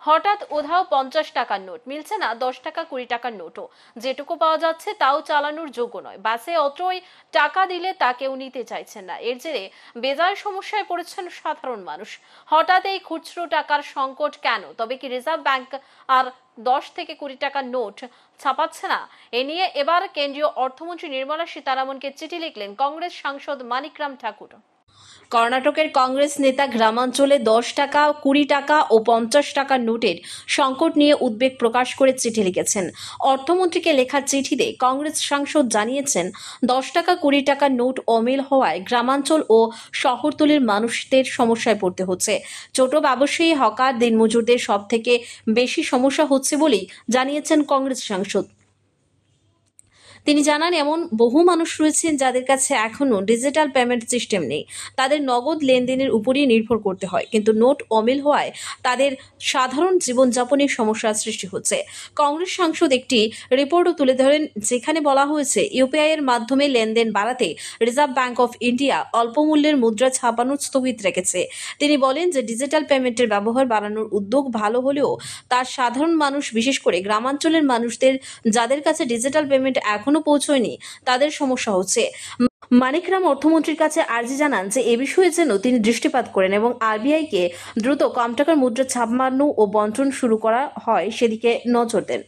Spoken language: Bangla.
হঠাৎ উধাও 50 টাকার নোট, মিলছে না 10 টাকা 20 টাকার নোটও। যেটুকু পাওয়া যাচ্ছে তাও চালানোর যোগ্য নয়। বাসে অটোয় টাকা দিলে তা কেউ নিতে চাইছেন না। এর জেরে বেজায় সমস্যায় পড়েছেন সাধারণ মানুষ। হঠাৎ এই খুচরো টাকার সংকট কেন? তবে কি রিজার্ভ ব্যাংক আর 10 থেকে 20 টাকার নোট ছাপাচ্ছে না? এ নিয়ে এবার কেন্দ্রীয় অর্থমন্ত্রী নির্মলা সীতারামনকে চিঠি লিখলেন কংগ্রেস সাংসদ মানিকরাম ঠাকুর। কর্ণাটকের কংগ্রেস নেতা গ্রামাঞ্চলে 10 টাকা 20 টাকা ও 50 টাকার নোটের সংকট নিয়ে উদ্বেগ প্রকাশ করে চিঠি লিখেছেন। অর্থমন্ত্রীকে লেখা চিঠিতে কংগ্রেস সাংসদ জানিয়েছেন 10 টাকা 20 টাকার নোট অমিল হওয়ায় গ্রামাঞ্চল ও শহরতলির মানুষদের সমস্যায় পড়তে হচ্ছে। ছোট ব্যবসায়ী, হকার, দিনমজুরদের সব থেকে বেশি সমস্যা হচ্ছে বলেই জানিয়েছেন কংগ্রেস সাংসদ। তিনি জানান, এমন বহু মানুষ রয়েছেন যাদের কাছে এখনো ডিজিটাল পেমেন্ট সিস্টেম নেই। তাদের নগদ লেনদেনের উপরই নির্ভর করতে হয়, কিন্তু নোট অমিল হওয়ায় তাদের সাধারণ জীবনযাপনের সমস্যার সৃষ্টি হচ্ছে। কংগ্রেস সাংসদ একটি রিপোর্টও তুলে ধরেন, যেখানে বলা হয়েছে ইউপিআই এর মাধ্যমে লেনদেন বাড়াতে রিজার্ভ ব্যাংক অফ ইন্ডিয়া অল্প মূল্যের মুদ্রা ছাপানো স্থগিত রেখেছে। তিনি বলেন যে ডিজিটাল পেমেন্টের ব্যবহার বাড়ানোর উদ্যোগ ভালো হলেও তার সাধারণ মানুষ, বিশেষ করে গ্রামাঞ্চলের মানুষদের যাদের কাছে ডিজিটাল পেমেন্ট এখনো পৌঁছয়নি, তাদের সমস্যা হচ্ছে। মানিকরাম অর্থমন্ত্রীর কাছে আর্জি জানান যে এ বিষয়ে যেন তিনি দৃষ্টিপাত করেন এবং আরবিআইকে দ্রুত কম টাকার মুদ্রা ছাপানো ও বন্টন শুরু করা হয় সেদিকে নজর দেন।